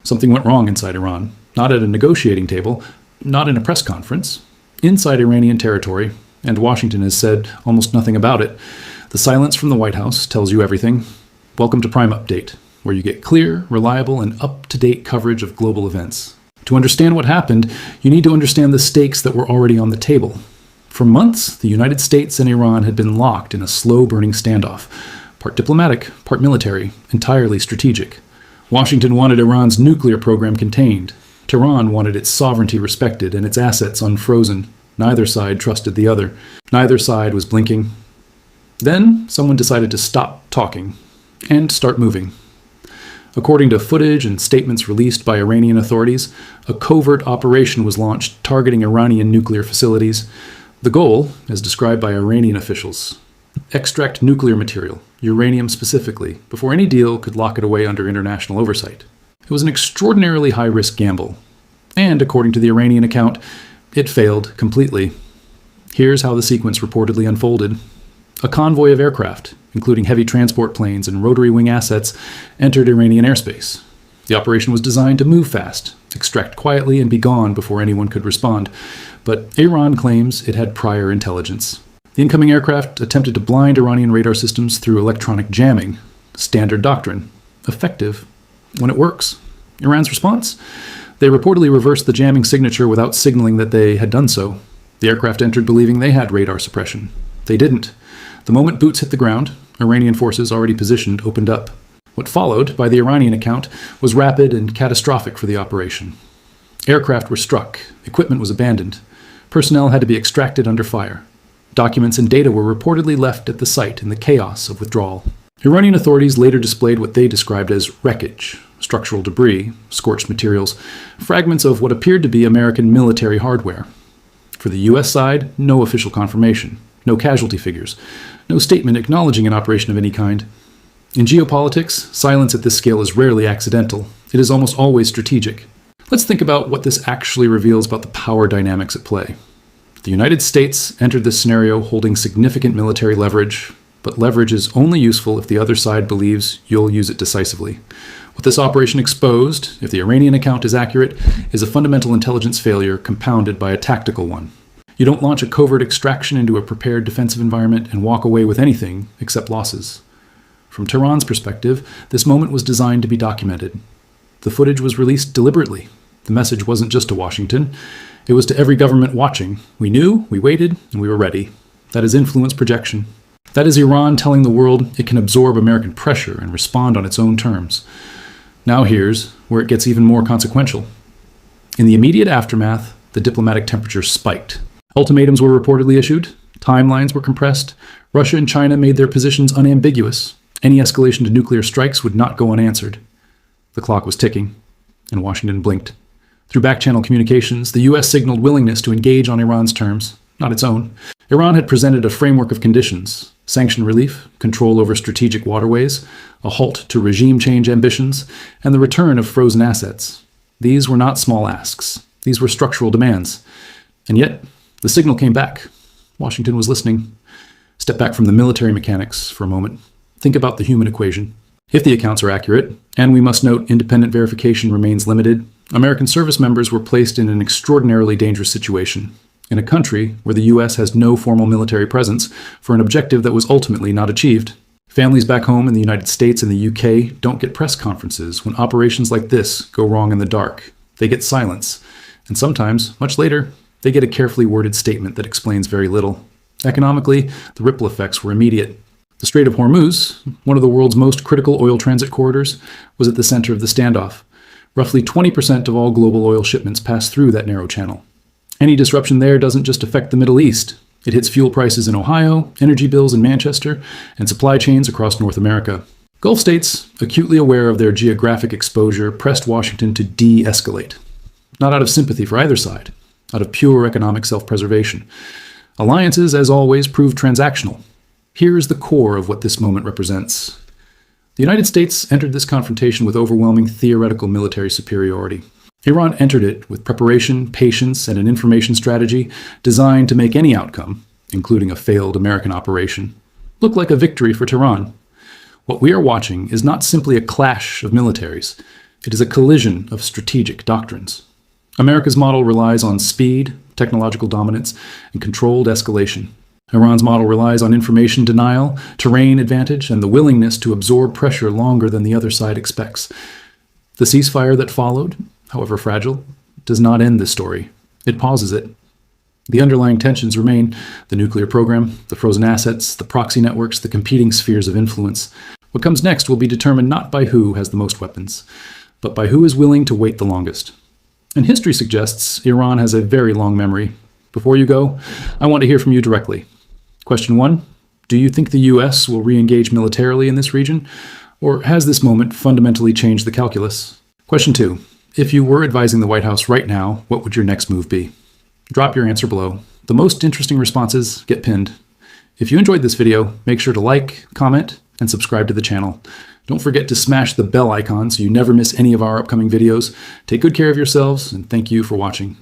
Something went wrong inside Iran, not at a negotiating table, not in a press conference, inside Iranian territory, and Washington has said almost nothing about it. The silence from the White House tells you everything. Welcome to Prime Update, where you get clear, reliable, and up-to-date coverage of global events. To understand what happened, you need to understand the stakes that were already on the table. For months, the United States and Iran had been locked in a slow-burning standoff, part diplomatic, part military, entirely strategic. Washington wanted Iran's nuclear program contained. Tehran wanted its sovereignty respected and its assets unfrozen. Neither side trusted the other. Neither side was blinking. Then, someone decided to stop talking and start moving. According to footage and statements released by Iranian authorities, a covert operation was launched targeting Iranian nuclear facilities. The goal, as described by Iranian officials, extract nuclear material, uranium specifically, before any deal could lock it away under international oversight. It was an extraordinarily high-risk gamble, and according to the Iranian account, it failed completely. Here's how the sequence reportedly unfolded. A convoy of aircraft, including heavy transport planes and rotary wing assets, entered Iranian airspace. The operation was designed to move fast, extract quietly, and be gone before anyone could respond. But Iran claims it had prior intelligence. The incoming aircraft attempted to blind Iranian radar systems through electronic jamming. Standard doctrine. Effective when it works. Iran's response? They reportedly reversed the jamming signature without signaling that they had done so. The aircraft entered believing they had radar suppression. They didn't. The moment boots hit the ground, Iranian forces already positioned opened up. What followed, by the Iranian account, was rapid and catastrophic for the operation. Aircraft were struck, equipment was abandoned, personnel had to be extracted under fire. Documents and data were reportedly left at the site in the chaos of withdrawal. Iranian authorities later displayed what they described as wreckage, structural debris, scorched materials, fragments of what appeared to be American military hardware. For the U.S. side, no official confirmation, no casualty figures, no statement acknowledging an operation of any kind. In geopolitics, silence at this scale is rarely accidental. It is almost always strategic. Let's think about what this actually reveals about the power dynamics at play. The United States entered this scenario holding significant military leverage, but leverage is only useful if the other side believes you'll use it decisively. What this operation exposed, if the Iranian account is accurate, is a fundamental intelligence failure compounded by a tactical one. You don't launch a covert extraction into a prepared defensive environment and walk away with anything except losses. From Tehran's perspective, this moment was designed to be documented. The footage was released deliberately. The message wasn't just to Washington. It was to every government watching. We knew, we waited, and we were ready. That is influence projection. That is Iran telling the world it can absorb American pressure and respond on its own terms. Now here's where it gets even more consequential. In the immediate aftermath, the diplomatic temperature spiked. Ultimatums were reportedly issued. Timelines were compressed. Russia and China made their positions unambiguous. Any escalation to nuclear strikes would not go unanswered. The clock was ticking, and Washington blinked. Through back-channel communications, the U.S. signaled willingness to engage on Iran's terms, not its own. Iran had presented a framework of conditions: sanction relief, control over strategic waterways, a halt to regime change ambitions, and the return of frozen assets. These were not small asks. These were structural demands. And yet, the signal came back. Washington was listening. Step back from the military mechanics for a moment. Think about the human equation. If the accounts are accurate, and we must note independent verification remains limited, American service members were placed in an extraordinarily dangerous situation, in a country where the U.S. has no formal military presence, for an objective that was ultimately not achieved. Families back home in the United States and the UK don't get press conferences when operations like this go wrong in the dark. They get silence, and sometimes, much later, they get a carefully worded statement that explains very little. Economically, the ripple effects were immediate. The Strait of Hormuz, one of the world's most critical oil transit corridors, was at the center of the standoff. Roughly 20% of all global oil shipments pass through that narrow channel. Any disruption there doesn't just affect the Middle East. It hits fuel prices in Ohio, energy bills in Manchester, and supply chains across North America. Gulf states, acutely aware of their geographic exposure, pressed Washington to de-escalate. Not out of sympathy for either side, out of pure economic self-preservation. Alliances, as always, prove transactional. Here's the core of what this moment represents. The United States entered this confrontation with overwhelming theoretical military superiority. Iran entered it with preparation, patience, and an information strategy designed to make any outcome, including a failed American operation, look like a victory for Tehran. What we are watching is not simply a clash of militaries. It is a collision of strategic doctrines. America's model relies on speed, technological dominance, and controlled escalation. Iran's model relies on information denial, terrain advantage, and the willingness to absorb pressure longer than the other side expects. The ceasefire that followed, however fragile, does not end this story. It pauses it. The underlying tensions remain: the nuclear program, the frozen assets, the proxy networks, the competing spheres of influence. What comes next will be determined not by who has the most weapons, but by who is willing to wait the longest. And history suggests Iran has a very long memory. Before you go, I want to hear from you directly. Question 1. Do you think the U.S. will re-engage militarily in this region? Or has this moment fundamentally changed the calculus? Question 2. If you were advising the White House right now, what would your next move be? Drop your answer below. The most interesting responses get pinned. If you enjoyed this video, make sure to like, comment, and subscribe to the channel. Don't forget to smash the bell icon so you never miss any of our upcoming videos. Take good care of yourselves, and thank you for watching.